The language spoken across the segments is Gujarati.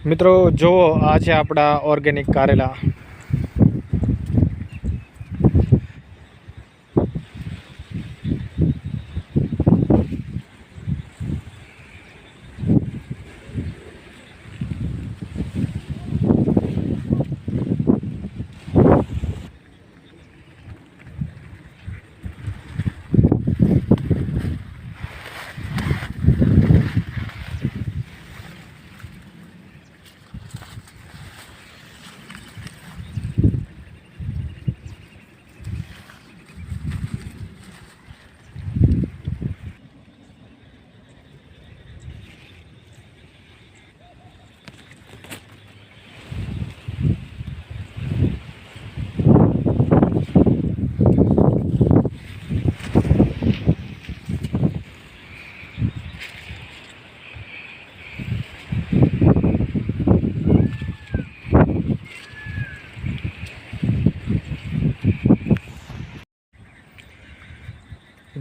મિત્રો જુઓ, આ છે આપણા ઓર્ગેનિક કારેલા.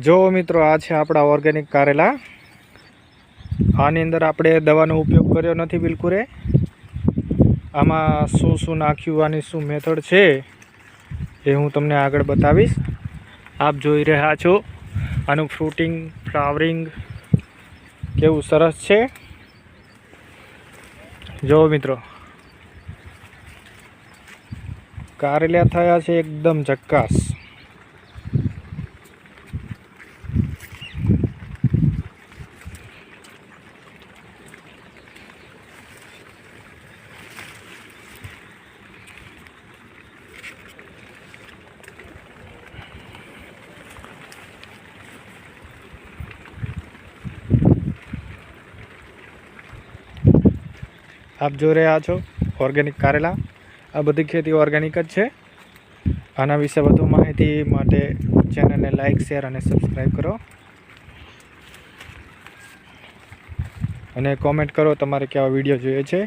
જો મિત્રો, આ છે આપણા ઓર્ગેનિક કારેલા. આની અંદર આપણે દવાનો ઉપયોગ કર્યો નથી બિલકુલ. આમાં શું નાખ્યું, આની શું મેથડ છે એ હું તમને આગળ બતાવીશ. આપ જોઈ રહ્યા છો આનું ફ્રૂટિંગ, ફ્લાવરિંગ કેવું સરસ છે. જો મિત્રો, કારેલા થયા છે એકદમ ઝક્કાસ. આપ જોઈ રહ્યા છો ઓર્ગેનિક કારેલા. આ બધી ખેતી ઓર્ગેનિક જ છે. આના વિશે વધુ માહિતી માટે ચેનલને લાઈક, શેર અને સબસ્ક્રાઈબ કરો અને કોમેન્ટ કરો તમારે કેવા વિડીયો જોઈએ છે.